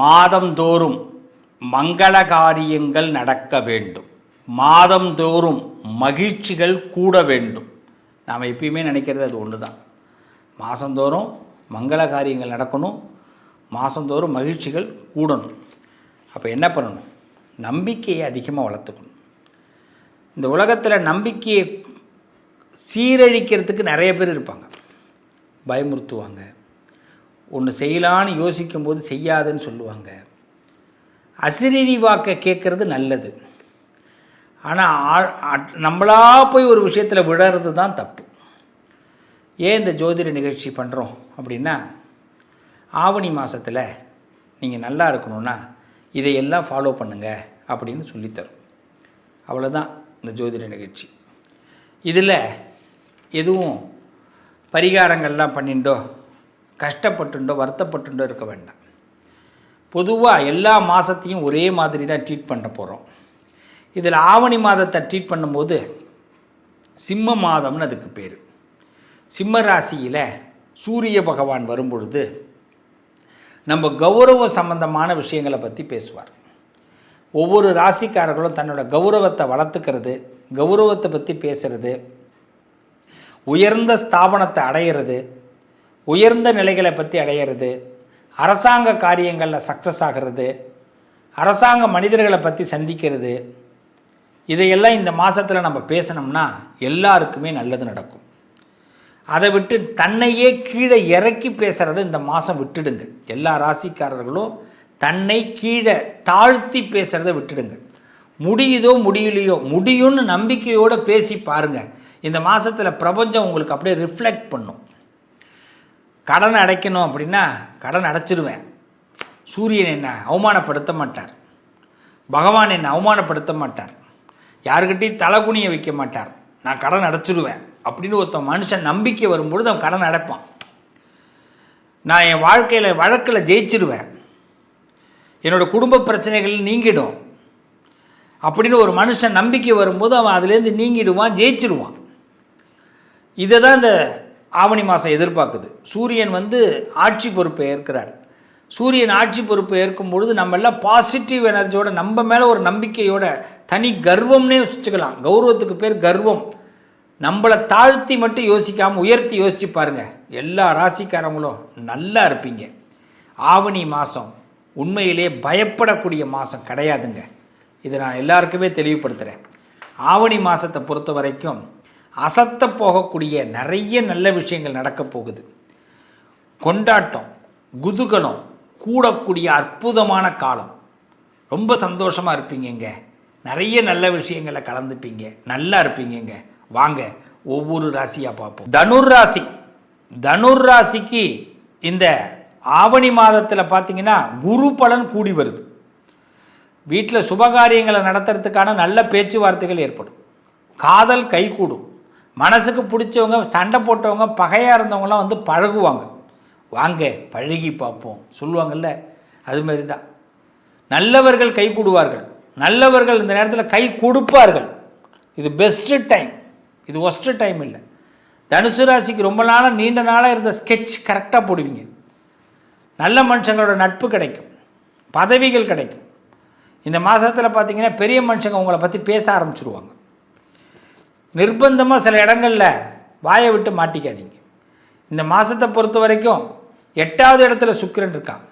மாதந்தோறும் மங்கள காரியங்கள் நடக்க வேண்டும், மாதந்தோறும் மகிழ்ச்சிகள் கூட வேண்டும். நாம் எப்பயுமே நினைக்கிறது அது ஒன்று தான். மாதந்தோறும் மங்கள காரியங்கள் நடக்கணும், மாதந்தோறும் மகிழ்ச்சிகள் கூடணும். அப்போ என்ன பண்ணணும்? நம்பிக்கையை அதிகமாக வளர்த்துக்கணும். இந்த உலகத்தில் நம்பிக்கையை சீரழிக்கிறதுக்கு நிறைய பேர் இருப்பாங்க. பயமுறுத்துவாங்க, ஒன்று செய்யலான்னு யோசிக்கும்போது செய்யாதுன்னு சொல்லுவாங்க. அசிரீரி வாக்கை கேட்குறது நல்லது, ஆனால் நம்மளா போய் ஒரு விஷயத்தில் விழறது தான் தப்பு. ஏன் இந்த ஜோதிட நிகழ்ச்சி பண்ணுறோம் அப்படின்னா, ஆவணி மாதத்தில் நீங்கள் நல்லா இருக்கணும்னா இதையெல்லாம் ஃபாலோ பண்ணுங்கள் அப்படின்னு சொல்லித்தரும். அவ்வளோதான் இந்த ஜோதிட நிகழ்ச்சி. இதில் எதுவும் பரிகாரங்கள்லாம் பண்ணிண்டோ, கஷ்டப்பட்டுண்டோ, வருத்தப்பட்டுண்டோ இருக்க வேண்டாம். பொதுவாக எல்லா மாதத்தையும் ஒரே மாதிரி தான் ட்ரீட் பண்ண போகிறோம். இதில் ஆவணி மாதத்தை ட்ரீட் பண்ணும்போது சிம்ம மாதம்னு அதுக்கு பேர். சிம்ம ராசியில் சூரிய பகவான் வரும்பொழுது நம்ம கௌரவ சம்பந்தமான விஷயங்களை பற்றி பேசுவார். ஒவ்வொரு ராசிக்காரர்களும் தன்னோட கௌரவத்தை வளர்த்துக்கிறது, கௌரவத்தை பற்றி பேசுகிறது, உயர்ந்த ஸ்தாபனத்தை அடையிறது, உயர்ந்த நிலைகளை பற்றி அடையிறது, அரசாங்க காரியங்களில் சக்ஸஸ் ஆகிறது, அரசாங்க மனிதர்களை பற்றி சந்திக்கிறது, இதையெல்லாம் இந்த மாதத்தில் நம்ம பேசினோம்னா எல்லாருக்குமே நல்லது நடக்கும். அதை விட்டு தன்னையே கீழே இறக்கி பேசுகிறத இந்த மாதம் விட்டுடுங்க. எல்லா ராசிக்காரர்களும் தன்னை கீழே தாழ்த்தி பேசுகிறத விட்டுடுங்க. முடியுதோ முடியலையோ, முடியும்னு நம்பிக்கையோடு பேசி பாருங்கள். இந்த மாதத்தில் பிரபஞ்சம் உங்களுக்கு அப்படியே ரிஃப்ளெக்ட் பண்ணும். கடன் அடைக்கணும் அப்படின்னா கடன் அடைச்சிடுவேன், சூரியன் என்னை அவமானப்படுத்த மாட்டார், பகவான் என்னை அவமானப்படுத்த மாட்டார், யாருக்கிட்டையும் தலைகுனியை வைக்க மாட்டார், நான் கடன் அடைச்சிடுவேன் அப்படின்னு ஒருத்தன் மனுஷன் நம்பிக்கை வரும்பொழுது அவன் கடன் அடைப்பான். நான் என் வாழ்க்கையில் வழக்கில் ஜெயிச்சிடுவேன், என்னோடய குடும்ப பிரச்சனைகள் நீங்கிடும் அப்படின்னு ஒரு மனுஷன் நம்பிக்கை வரும்போது அவன் அதுலேருந்து நீங்கிடுவான், ஜெயிச்சிடுவான். இதை தான் இந்த ஆவணி மாதம் எதிர்பார்க்குது. சூரியன் ஆட்சி பொறுப்பை ஏற்கிறார். சூரியன் ஆட்சி பொறுப்பை ஏற்கும் பொழுது நம்ம எல்லாம் பாசிட்டிவ் எனர்ஜியோட, நம்ம மேலே ஒரு நம்பிக்கையோட, தனி கர்வம்னே வச்சுக்கலாம். கௌரவத்துக்கு பேர் கர்வம். நம்மளை தாழ்த்தி மட்டும் யோசிக்காமல் உயர்த்தி யோசிச்சு பாருங்கள். எல்லா ராசிக்காரங்களும் நல்லா இருப்பீங்க. ஆவணி மாதம் உண்மையிலே பயப்படக்கூடிய மாதம் கிடையாதுங்க. இதை நான் எல்லாருக்குமே தெளிவுபடுத்துகிறேன். ஆவணி மாதத்தை பொறுத்த வரைக்கும் அசத்த போகக்கூடிய நிறைய நல்ல விஷயங்கள் நடக்க போகுது. கொண்டாட்டம், குதூகலம் கூடக்கூடிய அற்புதமான காலம். ரொம்ப சந்தோஷமாக இருப்பீங்கங்க. நிறைய நல்ல விஷயங்களை கலந்துப்பீங்க, நல்லா இருப்பீங்கங்க. வாங்க ஒவ்வொரு ராசியாக பார்ப்போம். தனுர் ராசிக்கு இந்த ஆவணி மாதத்தில் பார்த்தீங்கன்னா குரு பலன் கூடி வருது. வீட்டில் சுபகாரியங்களை நடத்துறதுக்கான நல்ல பேச்சுவார்த்தைகள் ஏற்படும். காதல் கைகூடும். மனசுக்கு பிடிச்சவங்க, சண்டை போட்டவங்க, பகையாக இருந்தவங்களாம் பழகுவாங்க. வாங்க பழகி பார்ப்போம் சொல்லுவாங்கள்ல, அதுமாரி தான். நல்லவர்கள் கை கூடுவார்கள், நல்லவர்கள் இந்த நேரத்தில் கை கொடுப்பார்கள். இது பெஸ்ட்டு டைம், இது ஒஸ்ட்டு டைம் இல்லை. தனுசு ராசிக்கு ரொம்ப நாளாக நீண்ட நாளாக இருந்த ஸ்கெட்ச் கரெக்டாக போடுவீங்க. நல்ல மனுஷங்களோட நட்பு கிடைக்கும், பதவிகள் கிடைக்கும். இந்த மாதத்தில் பார்த்தீங்கன்னா பெரிய மனுஷங்க உங்களை பற்றி பேச ஆரம்பிச்சுடுவாங்க. நிர்பந்தமாக சில இடங்களில் வாயை விட்டு மாட்டிக்காதீங்க. இந்த மாதத்தை பொறுத்த வரைக்கும் 8வது இடத்துல சுக்கிரன் இருக்கான்.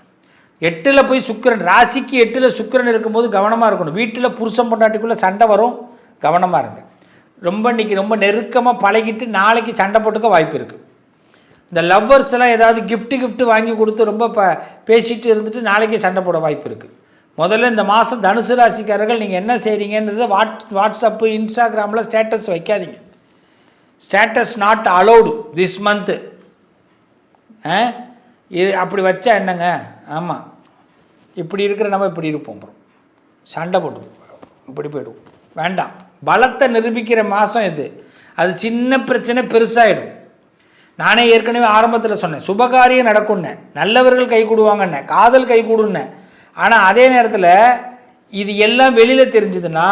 8ல் போய் சுக்கிரன், ராசிக்கு 8ல் சுக்கிரன் இருக்கும்போது கவனமாக இருக்கணும். வீட்டில் புருஷன் பொண்டாட்டிக்குள்ளே சண்டை வரும், கவனமாக இருங்க. இன்றைக்கி ரொம்ப நெருக்கமாக பழகிட்டு நாளைக்கு சண்டை போட்டுக்க வாய்ப்பு இருக்குது. இந்த லவ்வர்ஸ் எல்லாம் ஏதாவது கிஃப்ட்டு வாங்கி கொடுத்து ரொம்ப பேசிட்டு இருந்துட்டு நாளைக்கு சண்டை போட வாய்ப்பு இருக்குது. முதல்ல இந்த மாதம் தனுசு ராசிக்காரர்கள் நீங்கள் என்ன செய்கிறீங்கன்றது வாட்ஸ்அப்பு, இன்ஸ்டாகிராமில் ஸ்டேட்டஸ் வைக்காதீங்க. Status not allowed this month. அப்படி வச்சா என்னங்க? ஆமாம், இப்படி இருக்கிற நம்ம இப்படி இருப்போம், அப்புறம் சண்டை போட்டு இப்படி போய்டுவோம். வேண்டாம். பலத்தை நிரூபிக்கிற மாதம் இது. அது சின்ன பிரச்சனை பெருசாகிடும். நானே ஏற்கனவே ஆரம்பத்தில் சொன்னேன், சுபகாரியம் நடக்கும்னு, நல்லவர்கள் கை கூடுவாங்கன்னு, காதல் கை கூடுன்னு. ஆனால் அதே நேரத்தில் இது எல்லாம் வெளியில் தெரிஞ்சதுன்னா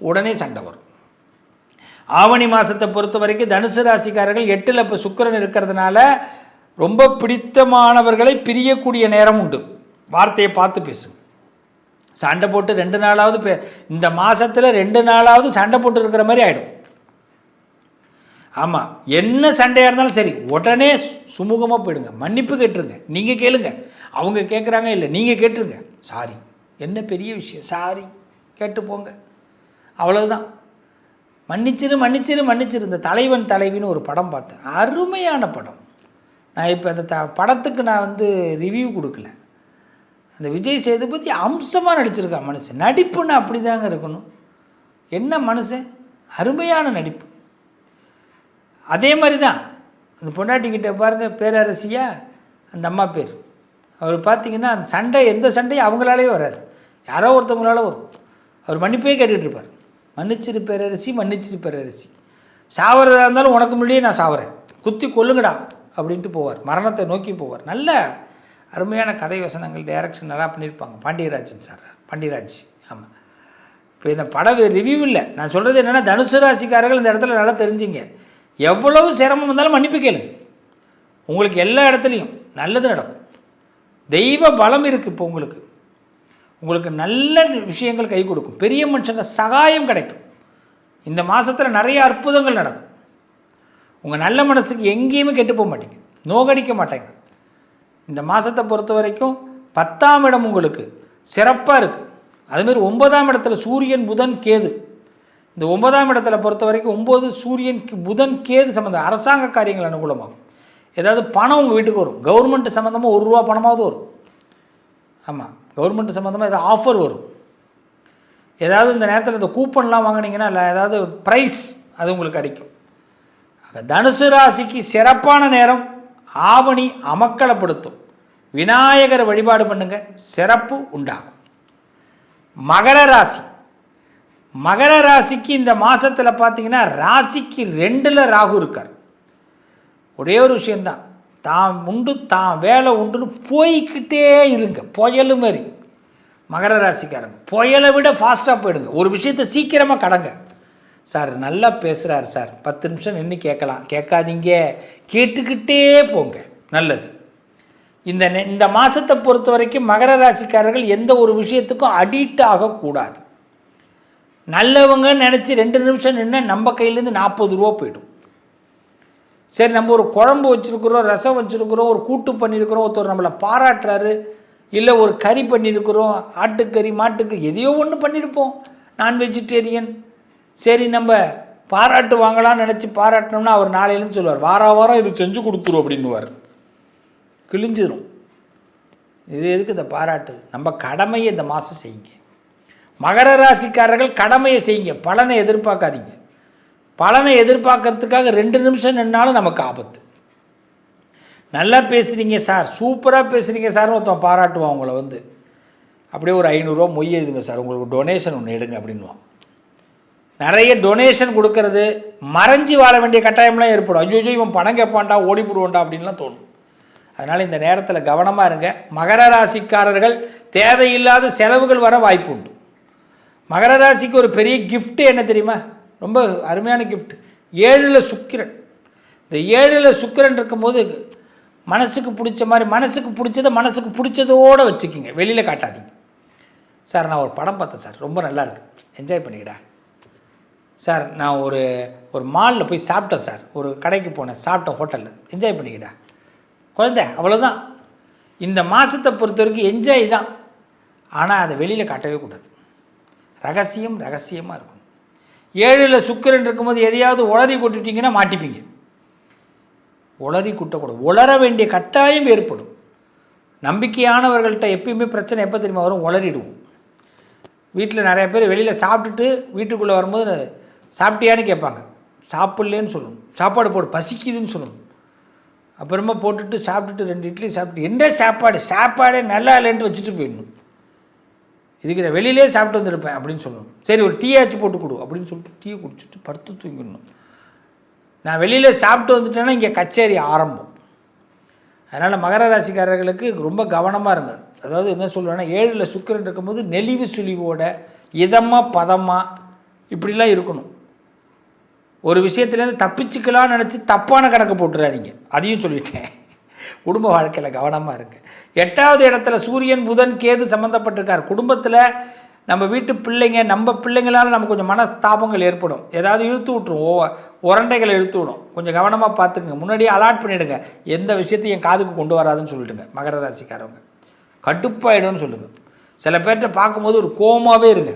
உடனே சண்டை வரும். ஆவணி மாதத்தை பொறுத்த வரைக்கும் தனுசு ராசிக்காரர்கள் 8ல் இப்போ சுக்கிரன் இருக்கிறதுனால ரொம்ப பிடித்தமானவர்களை பிரியக்கூடிய நேரம் உண்டு. வார்த்தையை பார்த்து பேசுங்க. சண்டை போட்டு 2 நாளாவது இந்த மாதத்தில் 2 நாளாவது சண்டை போட்டு இருக்கிற மாதிரி ஆகிடும். ஆமாம், என்ன சண்டையாக இருந்தாலும் சரி உடனே சுமூகமாக போயிடுங்க. மன்னிப்பு கேட்டுருங்க. நீங்கள் கேளுங்க, அவங்க கேட்குறாங்க இல்லை, நீங்கள் கேட்டுருங்க. சாரி, என்ன பெரிய விஷயம், சாரி கேட்டு போங்க, அவ்வளோதான். மன்னிச்சிரு மன்னிச்சிரு மன்னிச்சிரு. இந்த தலைவன் தலைவின்னு ஒரு படம் பார்த்தேன், அருமையான படம். நான் இப்போ அந்த படத்துக்கு நான் ரிவ்யூ கொடுக்கல. அந்த விஜய் சேதுபதி அம்சமாக நடிச்சிருக்கான். மனுஷன் நடிப்புன்னு அப்படி தாங்க இருக்கணும். என்ன மனுஷன், அருமையான நடிப்பு. அதே மாதிரி தான் அந்த பொண்டாட்டிக்கிட்ட பாருங்கள், பேரரசியா அந்த அம்மா பேர், அவர் பார்த்திங்கன்னா அந்த சண்டை, எந்த சண்டையும் அவங்களாலே வராது, யாரோ ஒருத்தவங்களால வரும். அவர் மன்னிப்பே கேட்டுட்ருப்பார். மன்னிச்சிரு பேரரசி, மன்னிச்சிரு பேரரசி. சாவறதா இருந்தாலும் உனக்கு முன்னாடியே நான் சாவறேன், குத்தி கொல்லுங்கடா அப்படின்ட்டு போவார், மரணத்தை நோக்கி போவார். நல்ல அருமையான கதை வசனங்கள், டைரக்ஷன் நல்லா பண்ணியிருப்பாங்க. பாண்டியராஜன் சார், பாண்டியராஜ். ஆமாம். இப்போ இந்த படம் ரிவ்யூ இல்லை, நான் சொல்கிறது என்னென்னா, தனுசு ராசிக்காரர்கள் இந்த இடத்துல நல்லா தெரிஞ்சிங்க. எவ்வளவு சிரமம் வந்தாலும் மன்னிப்பு கேளுங்க, உங்களுக்கு எல்லா இடத்துலையும் நல்லது நடக்கும். தெய்வ பலம் இருக்குது. இப்போ உங்களுக்கு நல்ல விஷயங்கள் கை கொடுக்கும், பெரிய மனுஷங்க சகாயம் கிடைக்கும். இந்த மாதத்தில் நிறைய அற்புதங்கள் நடக்கும். உங்கள் நல்ல மனசுக்கு எங்கேயுமே கெட்டு போக மாட்டீங்க, நோகடிக்க மாட்டேங்க. இந்த மாதத்தை பொறுத்த வரைக்கும் 10ஆம் இடம் உங்களுக்கு சிறப்பாக இருக்குது. அதுமாரி 9ஆம் இடத்துல சூரியன் புதன் கேது. இந்த 9ஆம் இடத்துல பொறுத்த வரைக்கும் 9 சூரியன் புதன் கேது சம்மந்தம் அரசாங்க காரியங்கள் அனுகூலமாகும். ஏதாவது பணம் உங்கள் வீட்டுக்கு வரும், கவர்மெண்ட் சம்மந்தமாக ₹1 பணமாவது வரும். ஆமாம், கவர்மெண்ட் சம்மந்தமாக ஏதாவது ஆஃபர் வரும். ஏதாவது இந்த நேரத்தில் இந்த கூப்பன்லாம் வாங்கினீங்கன்னா இல்லை ஏதாவது ப்ரைஸ் அது உங்களுக்கு கிடைக்கும். தனுசு ராசிக்கு சிறப்பான நேரம் ஆவணி அமக்கலப்படுத்தும். விநாயகரை வழிபாடு பண்ணுங்க, சிறப்பு உண்டாகும். மகர ராசி, மகர ராசிக்கு இந்த மாதத்தில் பார்த்தீங்கன்னா ராசிக்கு 2ல் ராகு இருக்கார். ஒரே ஒரு விஷயந்தான், தான் உண்டு தான் வேலை உண்டுன்னு போய்கிட்டே இருங்க, புயல் மாதிரி. மகர ராசிக்காரங்க புயலை விட ஃபாஸ்ட்டாக போயிடுங்க, ஒரு விஷயத்தை சீக்கிரமாக கடங்க. சார் நல்லா பேசுகிறார் சார், 10 நிமிஷம் நின்று கேட்கலாம், கேட்காதீங்க, கேட்டுக்கிட்டே போங்க, நல்லது. இந்த மாதத்தை பொறுத்த வரைக்கும் மகர ராசிக்காரர்கள் எந்த ஒரு விஷயத்துக்கும் அடிக்ட் ஆகக்கூடாது. நல்லவங்க நினச்சி 2 நிமிஷம் நின்று நம்ம கையிலேருந்து ₹40 போயிடும். சரி, நம்ம ஒரு குழம்பு வச்சுருக்குறோம், ரசம் வச்சுருக்குறோம், ஒரு கூட்டு பண்ணியிருக்கிறோம், ஒருத்தர் நம்மளை பாராட்டுறாரு, இல்லை ஒரு கறி பண்ணியிருக்கிறோம், ஆட்டுக்கறி மாட்டுக்கு எதையோ ஒன்று பண்ணியிருப்போம், நான் வெஜிடேரியன். சரி, நம்ம பாராட்டு வாங்கலாம்னு நினச்சி பாராட்டினோம்னா அவர் நாளையிலேருந்து சொல்லுவார், வாரம் இது செஞ்சு கொடுத்துரும் அப்படின்னுவார். கிழிஞ்சிடும். இது எதுக்கு இந்த பாராட்டு? நம்ம கடமையை இந்த மாதம் செய்யுங்க. மகர ராசிக்காரர்கள் கடமையை செய்யுங்க, பலனை எதிர்பார்க்காதீங்க. பலனை எதிர்பார்க்கறதுக்காக 2 நிமிஷம் நின்னாலும் நமக்கு ஆபத்து. நல்லா பேசுகிறீங்க சார், சூப்பராக பேசுகிறீங்க சார்னு ஒருத்தன் பாராட்டுவான் உங்களை அப்படியே ஒரு ₹500 மொய் எழுதுங்க சார், உங்களுக்கு டொனேஷன் ஒன்று எடுங்க அப்படின்வான். நிறைய டொனேஷன் கொடுக்கறது மறைஞ்சி வாழ வேண்டிய கட்டாயம்லாம் ஏற்படும். ஐயோ இவன் பணம் கேட்பான்டா, ஓடி போடுவான்டா அப்படின்லாம் தோணும். அதனால் இந்த நேரத்தில் கவனமாக இருங்க. மகர ராசிக்காரர்கள் தேவையில்லாத செலவுகள் வர வாய்ப்பு உண்டு. மகர ராசிக்கு ஒரு பெரிய கிஃப்ட்டு என்ன தெரியுமா? ரொம்ப அருமையான கிஃப்ட், 7ல் சுக்கிரன். இந்த 7ல் சுக்கிரன் இருக்கும்போது மனசுக்கு பிடிச்ச மாதிரி, மனசுக்கு பிடிச்சதை மனசுக்கு பிடிச்சதோடு வச்சுக்கிங்க, வெளியில் காட்டாதீங்க. சார் நான் ஒரு படம் பார்த்தேன் சார், ரொம்ப நல்லா இருக்குது, என்ஜாய் பண்ணிக்கிடா. சார் நான் ஒரு மாலில் போய் சாப்பிட்டேன் சார், ஒரு கடைக்கு போனேன், சாப்பிட்டேன் ஹோட்டலில், என்ஜாய் பண்ணிக்கிடா. குழந்தை அவ்வளோதான். இந்த மாதத்தை பொறுத்த வரைக்கும் என்ஜாய் தான், ஆனால் அதை வெளியில் காட்டவே கூடாது. ரகசியமாக இருக்கும். 7ல் சுக்கிரன் இருக்கும்போது எதையாவது உளறி கொட்டுட்டிங்கன்னா மாட்டிப்பீங்க. உளறி கூட்டக்கூடாது, உளர வேண்டிய கட்டாயம் ஏற்படும். நம்பிக்கையானவர்கள்ட்ட எப்பயுமே பிரச்சனை எப்போ தெரியுமா வரும்? உளறிடுவோம். வீட்டில் நிறைய பேர் வெளியில் சாப்பிட்டுட்டு வீட்டுக்குள்ளே வரும்போது சாப்பிட்டியான்னு கேட்பாங்க, சாப்பிட்லேன்னு சொல்லணும். சாப்பாடு போடு, பசிக்குதுன்னு சொல்லணும். அப்புறமா போட்டுட்டு சாப்பிட்டுட்டு 2 இட்லி சாப்பிட்டு, என்ன சாப்பாடே நல்லா இல்லைன்ட்டு வச்சுட்டு போயிடணும். இதுக்கு நான் வெளியிலே சாப்பிட்டு வந்திருப்பேன் அப்படின்னு சொல்லணும். சரி ஒரு டீயாச்சு போட்டு கொடு அப்படின்னு சொல்லிட்டு டீயை குடிச்சிட்டு படுத்து தூங்கிடணும். நான் வெளியில் சாப்பிட்டு வந்துட்டேன்னா இங்கே கச்சேரி ஆரம்பம். அதனால் மகர ராசிக்காரர்களுக்கு ரொம்ப கவனமாக இருங்க. அதாவது என்ன சொல்லுவேன்னா, 7ல் சுக்கிரன் இருக்கும்போது நெளிவு சுழிவோட இதமாக பதமாக இப்படிலாம் இருக்கணும். ஒரு விஷயத்துலேருந்து தப்பிச்சுக்கலாம்னு நினச்சி தப்பான கணக்கு போட்டுறாதீங்க, அதையும் சொல்லிட்டேன். குடும்ப வாழ்க்கையில் கவனமாக இருக்கு. 8வது இடத்துல சூரியன் புதன் கேது சம்மந்தப்பட்டிருக்கார். குடும்பத்தில் நம்ம வீட்டு பிள்ளைங்க, நம்ம பிள்ளைங்களால் நமக்கு கொஞ்சம் மனஸ்தாபங்கள் ஏற்படும். ஏதாவது இழுத்து விட்ரும், உரண்டைகளை இழுத்து விடும். கொஞ்சம் கவனமாக பார்த்துக்குங்க. முன்னாடியே அலாட் பண்ணிவிடுங்க, எந்த விஷயத்தையும் என் காதுக்கு கொண்டு வராதுன்னு சொல்லிவிடுங்க. மகர ராசிக்காரவங்க கடுப்பாயிடும்னு சொல்லுங்கள். சில பேர்கிட்ட பார்க்கும்போது ஒரு கோவமாகவே இருங்க.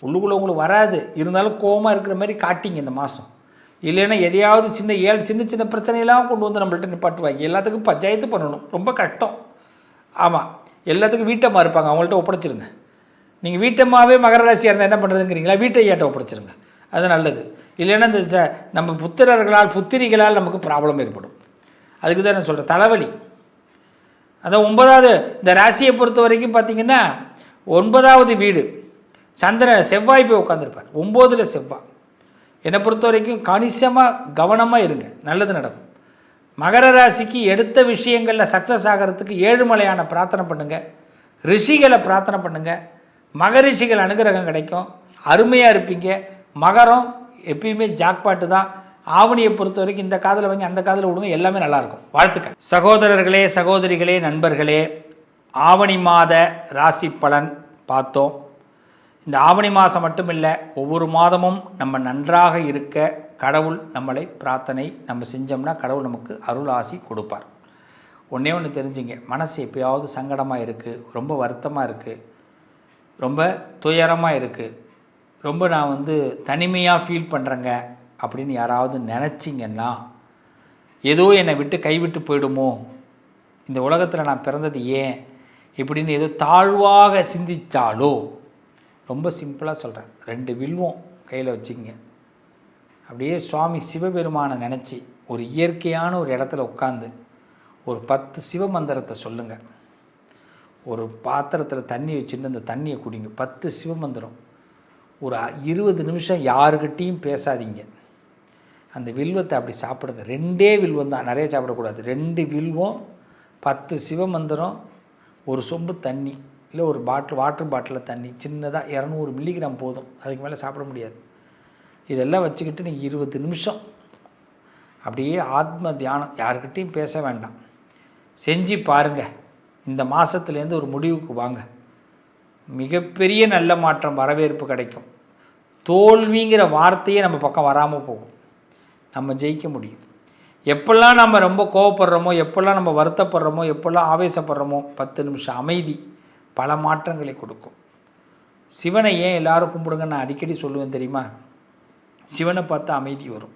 உள்ளுக்குள்ளே உங்களுக்கு வராது, இருந்தாலும் கோவமாக இருக்கிற மாதிரி காட்டிங்க இந்த மாதம். இல்லைன்னா எதையாவது சின்ன சின்ன பிரச்சனையெல்லாம் கொண்டு வந்து நம்மள்ட்ட நிப்பாட்டுவாங்க. எல்லாத்துக்கும் பஞ்சாயத்து பண்ணணும், ரொம்ப கஷ்டம். ஆமாம், எல்லாத்துக்கும் வீட்டம்மா இருப்பாங்க, அவங்கள்ட்ட ஒப்படைச்சிருங்க. நீங்கள் வீட்டம்மாவே மகர ராசியாக இருந்தால் என்ன பண்ணுறதுங்கிறீங்களா, வீட்டை ஏட்ட ஒப்படைச்சிருங்க, அது நல்லது. இல்லைன்னா இந்த நம்ம புத்திரிகளால் நமக்கு ப்ராப்ளம் ஏற்படும். அதுக்கு தான் நான் சொல்கிறேன், தலைவலி. அதான் 9வது இந்த ராசியை பொறுத்த வரைக்கும் பார்த்திங்கன்னா 9வது வீடு செவ்வாய் போய் உட்காந்துருப்பார். 9ல் செவ்வாய். என்னை பொறுத்த வரைக்கும் கணிசமாக கவனமாக இருங்க, நல்லது நடக்கும். மகர ராசிக்கு எடுத்த விஷயங்களில் சக்ஸஸ் ஆகிறதுக்கு ஏழுமலையான பிரார்த்தனை பண்ணுங்கள், ரிஷிகளை பிரார்த்தனை பண்ணுங்கள். மகரிஷிகள் அனுகிரகம் கிடைக்கும், அருமையாக இருப்பீங்க. மகரம் எப்பயுமே ஜாக்பாட்டு தான். ஆவணியை பொறுத்த வரைக்கும் இந்த காதில் வாங்கி அந்த காதில் விடுங்க, எல்லாமே நல்லாயிருக்கும். வாழ்த்துக்கள். சகோதரர்களே, சகோதரிகளே, நண்பர்களே, ஆவணி மாத ராசி பலன் பார்த்தோம். இந்த ஆவணி மாதம் மட்டும் இல்லை, ஒவ்வொரு மாதமும் நம்ம நன்றாக இருக்க கடவுள் நம்மளை பிரார்த்தனை நம்ம செஞ்சோம்னா கடவுள் நமக்கு அருள் ஆசி கொடுப்பார். ஒன்றே ஒன்று தெரிஞ்சுங்க, மனசு எப்போயாவது சங்கடமாக இருக்குது, ரொம்ப வருத்தமாக இருக்குது, ரொம்ப துயரமாக இருக்குது, ரொம்ப நான் தனிமையாக ஃபீல் பண்ணுறேங்க அப்படின்னு யாராவது நினச்சிங்கன்னா, ஏதோ என்னை விட்டு கைவிட்டு போயிடுமோ, இந்த உலகத்தில் நான் பிறந்தது ஏன் இப்படின்னு ஏதோ தாழ்வாக சிந்தித்தாலோ, ரொம்ப சிம்பிளாக சொல்கிறேன், 2 வில்வம் கையில் வச்சுக்கிங்க. அப்படியே சுவாமி சிவபெருமானை நினச்சி ஒரு இயற்கையான ஒரு இடத்துல உட்காந்து ஒரு 10 சிவமந்திரத்தை சொல்லுங்கள். ஒரு பாத்திரத்தில் தண்ணி வச்சுட்டு அந்த தண்ணியை குடிங்க. 10 சிவமந்திரம். ஒரு 20 நிமிஷம் யாருக்கிட்டையும் பேசாதீங்க. அந்த வில்வத்தை அப்படி சாப்பிடுங்க. 2 வில்வம் தான், நிறைய சாப்பிடக்கூடாது. 2 வில்வம், 10 சிவமந்திரம், ஒரு சொம்பு தண்ணி, இல்லை ஒரு வாட்டர் பாட்டிலில் தண்ணி, சின்னதாக 200 மில்லிகிராம் போதும், அதுக்கு மேலே சாப்பிட முடியாது. இதெல்லாம் வச்சுக்கிட்டு நீங்கள் 20 நிமிஷம் அப்படியே ஆத்ம தியானம், யாருக்கிட்டையும் பேச வேண்டாம், செஞ்சு பாருங்கள். இந்த மாதத்துலேருந்து ஒரு முடிவுக்கு வாங்க, மிகப்பெரிய நல்ல மாற்றம், வரவேற்பு கிடைக்கும். தோல்விங்கிற வார்த்தையே நம்ம பக்கம் வராமல் போகும், நம்ம ஜெயிக்க முடியும். எப்பெல்லாம் நம்ம ரொம்ப கோவப்படுறோமோ, எப்பெல்லாம் நம்ம வருத்தப்படுறோமோ, எப்பெல்லாம் ஆவேசப்படுறோமோ, 10 நிமிஷம் அமைதி பல மாற்றங்களை கொடுக்கும். சிவனை ஏன் எல்லாரும் கும்பிடுங்க நான் அடிக்கடி சொல்லுவேன் தெரியுமா? சிவனை பார்த்தா அமைதி வரும்.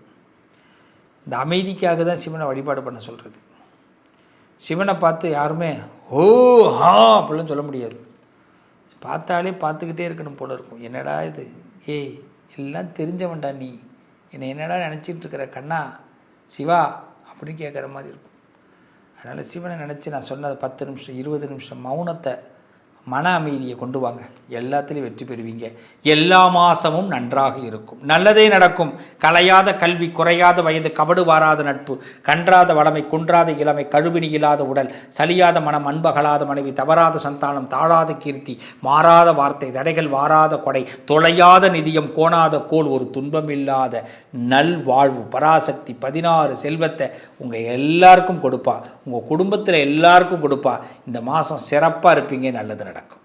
இந்த அமைதிக்காக தான் சிவனை வழிபாடு பண்ண சொல்கிறது. சிவனை பார்த்து யாருமே ஓ ஹா அப்படிலாம் சொல்ல முடியாது. பார்த்தாலே பார்த்துக்கிட்டே இருக்கணும் போல இருக்கும். என்னடா இது, ஏய் எல்லாம் தெரிஞ்சவன்டா நீ, என்னை என்னடா நினச்சிட்டு இருக்கிற கண்ணா சிவா அப்படின்னு கேட்குற மாதிரி இருக்கும். அதனால் சிவனை நினச்சி நான் சொன்னது 10 நிமிஷம் 20 நிமிஷம் மௌனத்தை, மன அமைதியை கொண்டு வாங்க, எல்லாத்துலேயும் வெற்றி பெறுவீங்க. எல்லா மாதமும் நன்றாக இருக்கும், நல்லதே நடக்கும். கலையாத கல்வி, குறையாத வயது, கபடு வாராத நட்பு, கன்றாத வளமை, குன்றாத இளமை, கழுவினி இல்லாத உடல், சலியாத மனம், அன்பகலாத மனைவி, தவறாத சந்தானம், தாழாத கீர்த்தி, மாறாத வார்த்தை, தடைகள் வாராத கொடை, தொலையாத நிதியம், கோணாத கோல், ஒரு துன்பம் இல்லாத நல் வாழ்வு, பராசக்தி 16 செல்வத்தை உங்கள் எல்லாருக்கும் கொடுப்பா, உங்கள் குடும்பத்தில் எல்லாருக்கும் கொடுப்பா. இந்த மாதம் சிறப்பாக இருப்பீங்க, நல்லது நடக்கும்.